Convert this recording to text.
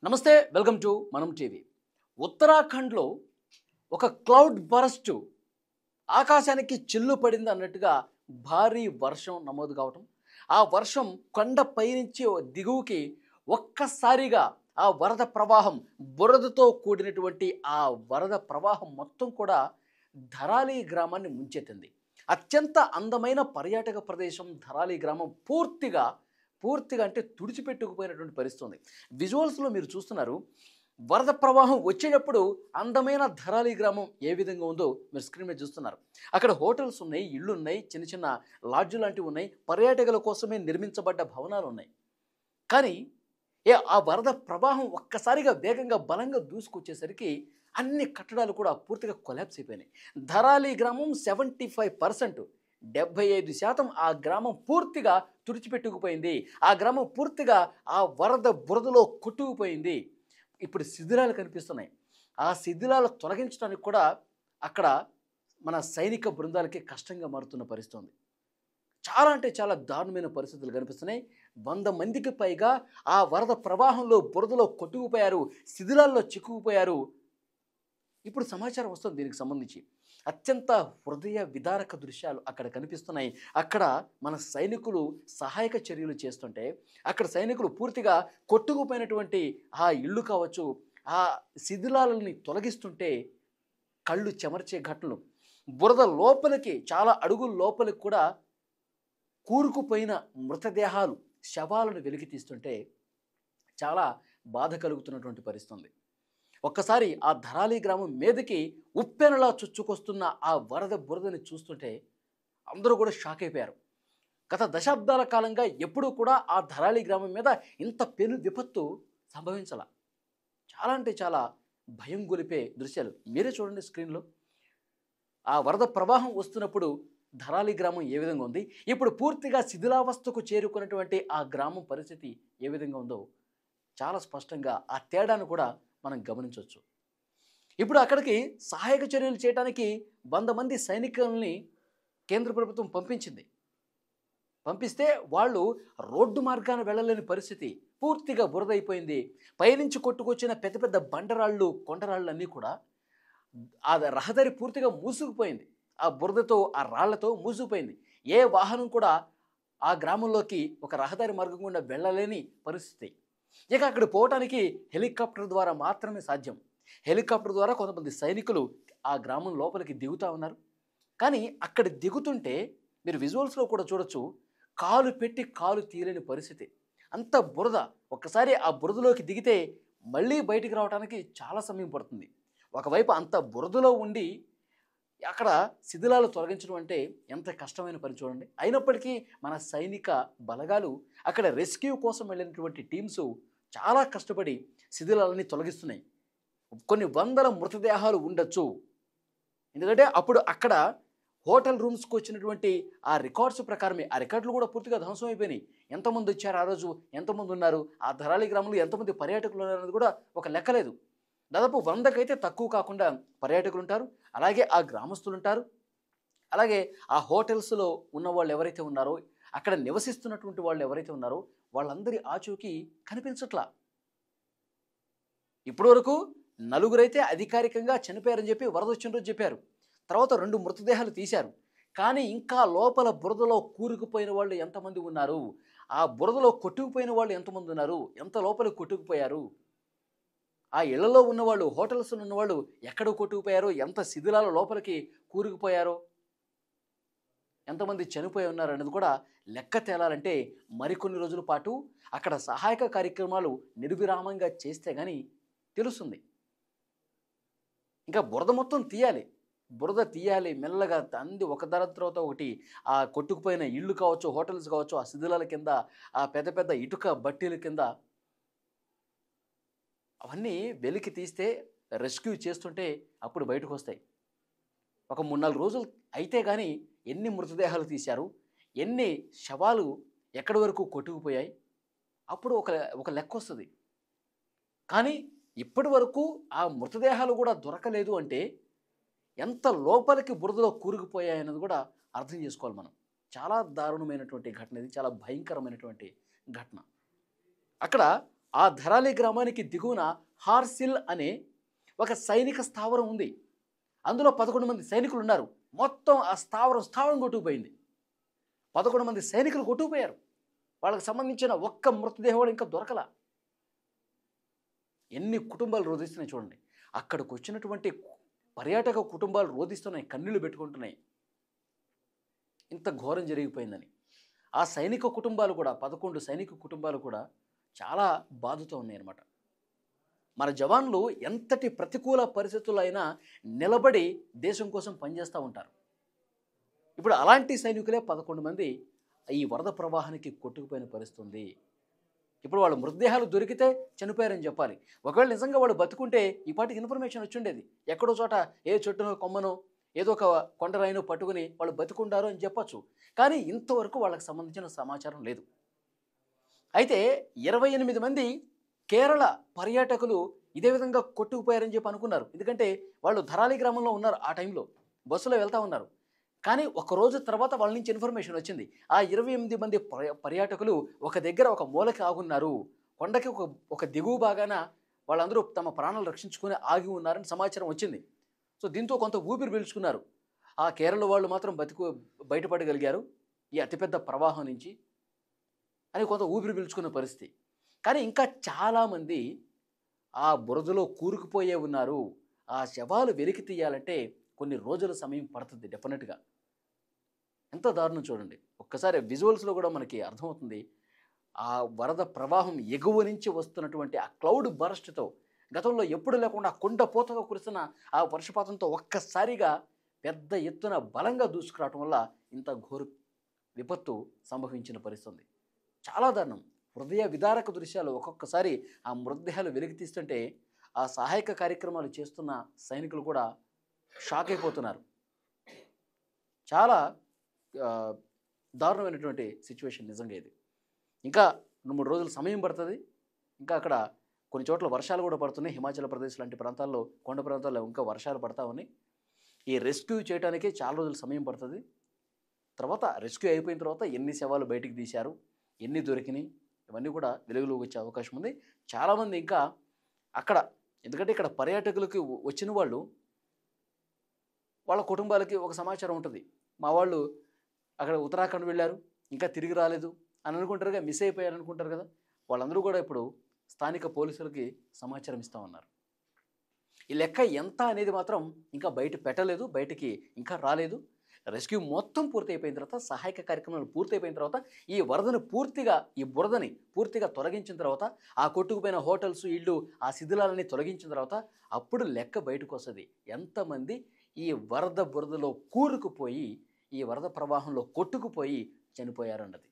నమస్తే welcome to మనం TV. ఉత్తరాఖండ్లో ఒక క్లౌడ్ బరస్ట్ ఆకాశానికి చిల్లు పడింది అన్నట్టుగా భారీ వర్షం నమోదు కావటం, ఆ వర్షం కొండపై నుంచి దిగువకి ఒక్కసారిగా ఆ వరద ప్రవాహం, బురదతో కూడినటువంటి ఆ వరద ప్రవాహం మొత్తం కూడా ధరాలి గ్రామాన్ని ముంచెత్తింది. అత్యంత అందమైన పర్యాటక ప్రదేశం ధరాలి గ్రామం పూర్తిగా పూర్తిగా అంటే తుడిచిపెట్టుకుపోయినటువంటి పరిస్థితి ఉంది. విజువల్స్లో మీరు చూస్తున్నారు. వరద ప్రవాహం వచ్చేటప్పుడు అందమైన ధరాలి గ్రామం ఏ విధంగా ఉందో మీరు స్క్రీన్ మీద చూస్తున్నారు. అక్కడ హోటల్స్ ఉన్నాయి, ఇళ్ళు ఉన్నాయి, చిన్న చిన్న లాడ్జు లాంటివి ఉన్నాయి, పర్యాటకుల కోసమే నిర్మించబడ్డ భవనాలు ఉన్నాయి. కానీ ఆ వరద ప్రవాహం ఒక్కసారిగా వేగంగా బలంగా దూసుకొచ్చేసరికి అన్ని కట్టడాలు కూడా పూర్తిగా కొలాప్స్ అయిపోయినాయి. ధరాలి గ్రామం 75%, 75% ఆ గ్రామం పూర్తిగా తుడిచిపెట్టుకుపోయింది. ఆ గ్రామం పూర్తిగా ఆ వరద బురదలో కొట్టుకుపోయింది. ఇప్పుడు శిథిలాలు కనిపిస్తున్నాయి. ఆ శిథిలాలు తొలగించడానికి కూడా అక్కడ మన సైనిక బృందాలకి కష్టంగా మారుతున్న పరిస్థితి ఉంది. చాలా అంటే చాలా దారుణమైన పరిస్థితులు కనిపిస్తున్నాయి. 100 మందికి పైగా ఆ వరద ప్రవాహంలో బురదలో కొట్టుకుపోయారు, శిథిలాల్లో చిక్కుకుపోయారు. ఇప్పుడు సమాచారం వస్తుంది దీనికి సంబంధించి. అత్యంత హృదయ విదారక దృశ్యాలు అక్కడ కనిపిస్తున్నాయి. అక్కడ మన సైనికులు సహాయక చర్యలు చేస్తుంటే, అక్కడ సైనికులు పూర్తిగా కొట్టుకుపోయినటువంటి ఆ ఇళ్ళు కావచ్చు, ఆ శిథిలాలని తొలగిస్తుంటే కళ్ళు చెమర్చే ఘటనలు. బురద లోపలికి చాలా అడుగుల లోపలికి కూడా కూరుకుపోయిన మృతదేహాలు, శవాలను వెలికి తీస్తుంటే చాలా బాధ కలుగుతున్నటువంటి పరిస్థితి ఉంది. ఒక్కసారి ఆ ధరాలి గ్రామం మీదకి ఉప్పెనలా చొచ్చుకొస్తున్న ఆ వరద బురదని చూస్తుంటే అందరూ కూడా షాక్ అయిపోయారు. గత దశాబ్దాల కాలంగా ఎప్పుడూ కూడా ఆ ధరాలి గ్రామం మీద ఇంత పెను విపత్తు సంభవించాల. చాలా అంటే చాలా భయం గొలిపే దృశ్యాలు మీరే చూడండి స్క్రీన్లో. ఆ వరద ప్రవాహం వస్తున్నప్పుడు ధరాలి గ్రామం ఏ విధంగా ఉంది, ఇప్పుడు పూర్తిగా శిథిలావస్థకు చేరుకున్నటువంటి ఆ గ్రామం పరిస్థితి ఏ విధంగా ఉందో చాలా స్పష్టంగా ఆ తేడాను కూడా మనం గమనించవచ్చు. ఇప్పుడు అక్కడికి సహాయక చర్యలు చేయడానికి 100 మంది సైనికుల్ని కేంద్ర ప్రభుత్వం పంపించింది. పంపిస్తే వాళ్ళు రోడ్డు మార్గాన వెళ్ళలేని పరిస్థితి, పూర్తిగా బురదైపోయింది. పైనుంచి కొట్టుకొచ్చిన పెద్ద పెద్ద బండరాళ్ళు, కొండరాళ్ళు అన్నీ కూడా ఆ రహదారి పూర్తిగా మూసుకుపోయింది. ఆ బురదతో, ఆ రాళ్లతో మూసుకుపోయింది. ఏ వాహనం కూడా ఆ గ్రామంలోకి ఒక రహదారి మార్గం గుండా వెళ్ళలేని పరిస్థితి. ఇక అక్కడ పోవటానికి హెలికాప్టర్ ద్వారా మాత్రమే సాధ్యం. హెలికాప్టర్ ద్వారా కొంతమంది సైనికులు ఆ గ్రామం లోపలికి దిగుతూ ఉన్నారు. కానీ అక్కడ దిగుతుంటే మీరు విజువల్స్లో కూడా చూడొచ్చు, కాలు పెట్టి కాలు తీయలేని పరిస్థితి. అంత బురద. ఒక్కసారి ఆ బురదలోకి దిగితే మళ్ళీ బయటికి రావడానికి చాలా సమయం పడుతుంది. ఒకవైపు అంత బురదలో ఉండి అక్కడ శిథిలాలు తొలగించడం అంటే ఎంత కష్టమైన పని చూడండి. అయినప్పటికీ మన సైనిక బలగాలు అక్కడ రెస్క్యూ కోసం వెళ్ళినటువంటి టీమ్స్ చాలా కష్టపడి శిథిలాలని తొలగిస్తున్నాయి. కొన్ని వందల మృతదేహాలు ఉండొచ్చు. ఎందుకంటే అప్పుడు అక్కడ హోటల్ రూమ్స్కి వచ్చినటువంటి ఆ రికార్డ్స్ ప్రకారమే ఆ రికార్డులు కూడా పూర్తిగా ధ్వంసం అయిపోయినాయి. ఎంతమంది వచ్చారు ఆ రోజు, ఎంతమంది ఉన్నారు, ఆ ధరాలి గ్రామంలో ఎంతమంది పర్యాటకులు ఉన్నారు అనేది కూడా ఒక లెక్కలేదు. దాదాపు 100కైతే తక్కువ కాకుండా పర్యాటకులు ఉంటారు, అలాగే ఆ గ్రామస్తులు ఉంటారు, అలాగే ఆ హోటల్స్లో ఉన్న వాళ్ళు ఎవరైతే ఉన్నారో, అక్కడ నివసిస్తున్నటువంటి వాళ్ళు ఎవరైతే ఉన్నారో వాళ్ళందరి ఆచూకీ కనిపించట్లా. ఇప్పటివరకు నలుగురైతే అధికారికంగా చనిపోయారని చెప్పి వరద వచ్చిన రోజు చెప్పారు. తర్వాత 2 మృతదేహాలు తీశారు. కానీ ఇంకా లోపల బురదలో కూరుకుపోయిన వాళ్ళు ఎంతమంది ఉన్నారు, ఆ బురదలో కొట్టుకుపోయిన వాళ్ళు ఎంతమంది ఉన్నారు, ఎంత లోపలికి కొట్టుకుపోయారు, ఆ ఇళ్లలో ఉన్నవాళ్ళు, హోటల్స్లో ఉన్నవాళ్ళు ఎక్కడ కొట్టుకుపోయారో, ఎంత శిథిలాల లోపలికి కూరుకుపోయారో, ఎంతమంది చనిపోయి ఉన్నారు అనేది కూడా లెక్క తేలాలంటే మరికొన్ని రోజుల పాటు అక్కడ సహాయక కార్యక్రమాలు నిర్విరామంగా చేస్తే కానీ తెలుస్తుంది. ఇంకా బురద మొత్తం తీయాలి, బురద తీయాలి మెల్లగా అంది ఒక దాని తర్వాత ఒకటి. ఆ కొట్టుకుపోయిన ఇళ్ళు కావచ్చు, హోటల్స్ కావచ్చు, ఆ శిథిలాల కింద, ఆ పెద్ద పెద్ద ఇటుక బట్టీల కింద అవన్నీ వెలికి తీస్తే, రెస్క్యూ చేస్తుంటే అప్పుడు బయటకు వస్తాయి. ఒక 3-4 రోజులు అయితే కానీ ఎన్ని మృతదేహాలు తీశారు, ఎన్ని శవాలు ఎక్కడి వరకు కొట్టుకుపోయాయి, అప్పుడు ఒక లెక్క వస్తుంది. కానీ ఇప్పటి వరకు ఆ మృతదేహాలు కూడా దొరకలేదు అంటే ఎంత లోపలికి బురదలో కూరుకుపోయాయన్నది కూడా అర్థం చేసుకోవాలి మనం. చాలా దారుణమైనటువంటి ఘటన ఇది, చాలా భయంకరమైనటువంటి ఘటన. అక్కడ ఆ ధరాలి గ్రామానికి దిగువన హార్సిల్ అనే ఒక సైనిక స్థావరం ఉంది. అందులో 11 మంది సైనికులు ఉన్నారు. మొత్తం ఆ స్థావరం కొట్టుకుపోయింది. 11 మంది సైనికులు కొట్టుకుపోయారు. వాళ్ళకి సంబంధించిన ఒక్క మృతదేహం కూడా ఇంకా దొరకల. ఎన్ని కుటుంబాలు రోధిస్తున్నాయి చూడండి. అక్కడికి వచ్చినటువంటి పర్యాటక కుటుంబాలు రోధిస్తున్నాయి, కన్నీళ్లు పెట్టుకుంటున్నాయి. ఇంత ఘోరం జరిగిపోయిందని. ఆ సైనిక కుటుంబాలు కూడా 11 సైనిక కుటుంబాలు కూడా చాలా బాధతో ఉన్నాయన్నమాట. మన జవాన్లు ఎంతటి ప్రతికూల పరిస్థితుల్లో అయినా నిలబడి దేశం కోసం పనిచేస్తూ ఉంటారు. ఇప్పుడు అలాంటి సైనికులే 11 మంది ఈ వరద ప్రవాహానికి కొట్టుకుపోయిన పరిస్థితి ఉంది. ఇప్పుడు వాళ్ళ మృతదేహాలు దొరికితే చనిపోయారని చెప్పాలి. ఒకవేళ నిజంగా వాళ్ళు బతుకుంటే ఈ పాటికి ఇన్ఫర్మేషన్ వచ్చి ఉండేది. ఎక్కడో చోట ఏ చెట్టునో కొమ్మనో ఏదో ఒక కొండరాయినో పట్టుకుని వాళ్ళు బతుకుంటారు అని చెప్పచ్చు. కానీ ఇంతవరకు వాళ్ళకి సంబంధించిన సమాచారం లేదు. అయితే 28 మంది కేరళ పర్యాటకులు ఇదే విధంగా కొట్టుకుపోయారని చెప్పి అనుకున్నారు. ఎందుకంటే వాళ్ళు ధరాలి గ్రామంలో ఉన్నారు. ఆ టైంలో బస్సులో వెళ్తూ ఉన్నారు. కానీ ఒక రోజు తర్వాత వాళ్ళ నుంచి ఇన్ఫర్మేషన్ వచ్చింది. ఆ 28 మంది పర్యాటకులు ఒక దగ్గర ఒక మూలకి ఆగున్నారు. కొండకి ఒక దిగువ భాగాన వాళ్ళందరూ తమ ప్రాణాలు రక్షించుకుని ఆగి ఉన్నారని సమాచారం వచ్చింది. సో దీంతో కొంత ఊపిరి పీల్చుకున్నారు. ఆ కేరళ వాళ్ళు మాత్రం బయటపడగలిగారు ఈ అతిపెద్ద ప్రవాహం నుంచి అని కొంత ఊపిరి పీల్చుకున్న పరిస్థితి. కానీ ఇంకా చాలామంది ఆ బురదలో కూరుకుపోయే ఉన్నారు. ఆ శవాలు వెలికి తీయాలంటే కొన్ని రోజుల సమయం పడుతుంది డెఫినెట్గా. ఎంత దారుణం చూడండి. ఒక్కసారి విజువల్స్లో కూడా మనకి అర్థమవుతుంది. ఆ వరద ప్రవాహం ఎగువ నుంచి వస్తున్నటువంటి ఆ క్లౌడ్ బరస్ట్తో గతంలో ఎప్పుడు లేకుండా కుండపోతగా కురుస్తున్న ఆ వర్షపాతంతో ఒక్కసారిగా పెద్ద ఎత్తున బలంగా దూసుకురావటం వల్ల ఇంత ఘోర విపత్తు సంభవించిన పరిస్థితి. చాలా దారుణం. హృదయ విదారక దృశ్యాలు. ఒక్కొక్కసారి ఆ మృతదేహాలు వెలికి తీస్తుంటే ఆ సహాయక కార్యక్రమాలు చేస్తున్న సైనికులు కూడా షాక్ అయిపోతున్నారు. చాలా దారుణమైనటువంటి సిచ్యువేషన్ నిజంగా ఇది. ఇంకా 2-3 రోజులు సమయం పడుతుంది. ఇంకా అక్కడ కొన్ని చోట్ల వర్షాలు కూడా పడుతున్నాయి. హిమాచల్ ప్రదేశ్ లాంటి ప్రాంతాల్లో, కొండ ప్రాంతాల్లో ఇంకా వర్షాలు పడతా ఉన్నాయి. ఈ రెస్క్యూ చేయడానికి చాలా రోజులు సమయం పడుతుంది. తర్వాత రెస్క్యూ అయిపోయిన తర్వాత ఎన్ని శవాలు బయటికి తీశారు, ఎన్ని దొరికినాయి, ఇవన్నీ కూడా వెలుగులోకి వచ్చే అవకాశం ఉంది. చాలామంది ఇంకా అక్కడ, ఎందుకంటే ఇక్కడ పర్యాటకులకి వచ్చిన వాళ్ళు వాళ్ళ కుటుంబాలకి ఒక సమాచారం ఉంటుంది. మా వాళ్ళు అక్కడ ఉత్తరాఖండ్ వెళ్ళారు, ఇంకా తిరిగి రాలేదు అని అనుకుంటారుగా, మిస్ అయిపోయారు అనుకుంటారు కదా. వాళ్ళందరూ కూడా ఇప్పుడు స్థానిక పోలీసులకి సమాచారం ఇస్తూ ఉన్నారు. ఈ లెక్క ఎంత అనేది మాత్రం ఇంకా బయట పెట్టలేదు, బయటికి ఇంకా రాలేదు. రెస్క్యూ మొత్తం పూర్తయిపోయిన తర్వాత, సహాయక కార్యక్రమాలు పూర్తయిపోయిన తర్వాత, ఈ బురదని పూర్తిగా తొలగించిన తర్వాత, ఆ కొట్టుకుపోయిన హోటల్స్, ఇళ్ళు, ఆ శిథిలాలని తొలగించిన తర్వాత అప్పుడు లెక్క బయటకు వస్తుంది. ఎంతమంది ఈ బురదలో కూరుకుపోయి, ఈ వరద ప్రవాహంలో కొట్టుకుపోయి చనిపోయారన్నది.